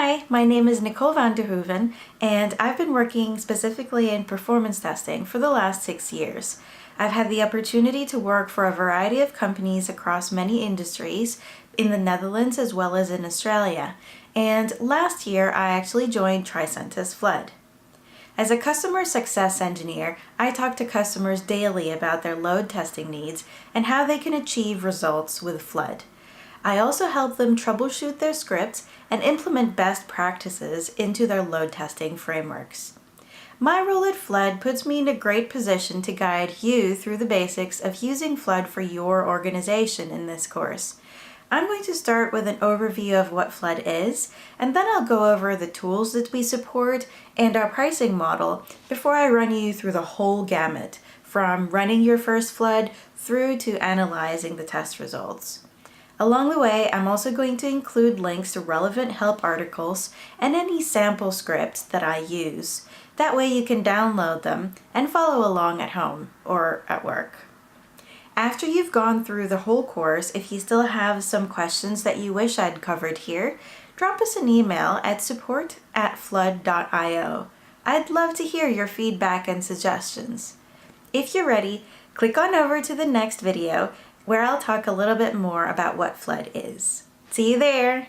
Hi, my name is Nicole van der Hoeven, and I've been working specifically in performance testing for the last 6 years. I've had the opportunity to work for a variety of companies across many industries in the Netherlands as well as in Australia, and last year I actually joined Tricentis Flood. As a customer success engineer, I talk to customers daily about their load testing needs and how they can achieve results with Flood. I also help them troubleshoot their scripts and implement best practices into their load testing frameworks. My role at Flood puts me in a great position to guide you through the basics of using Flood for your organization in this course. I'm going to start with an overview of what Flood is, and then I'll go over the tools that we support and our pricing model before I run you through the whole gamut, from running your first Flood through to analyzing the test results. Along the way, I'm also going to include links to relevant help articles and any sample scripts that I use. That way you can download them and follow along at home or at work. After you've gone through the whole course, if you still have some questions that you wish I'd covered here, drop us an email at support@flood.io. I'd love to hear your feedback and suggestions. If you're ready, click on over to the next video where I'll talk a little bit more about what Flood is. See you there!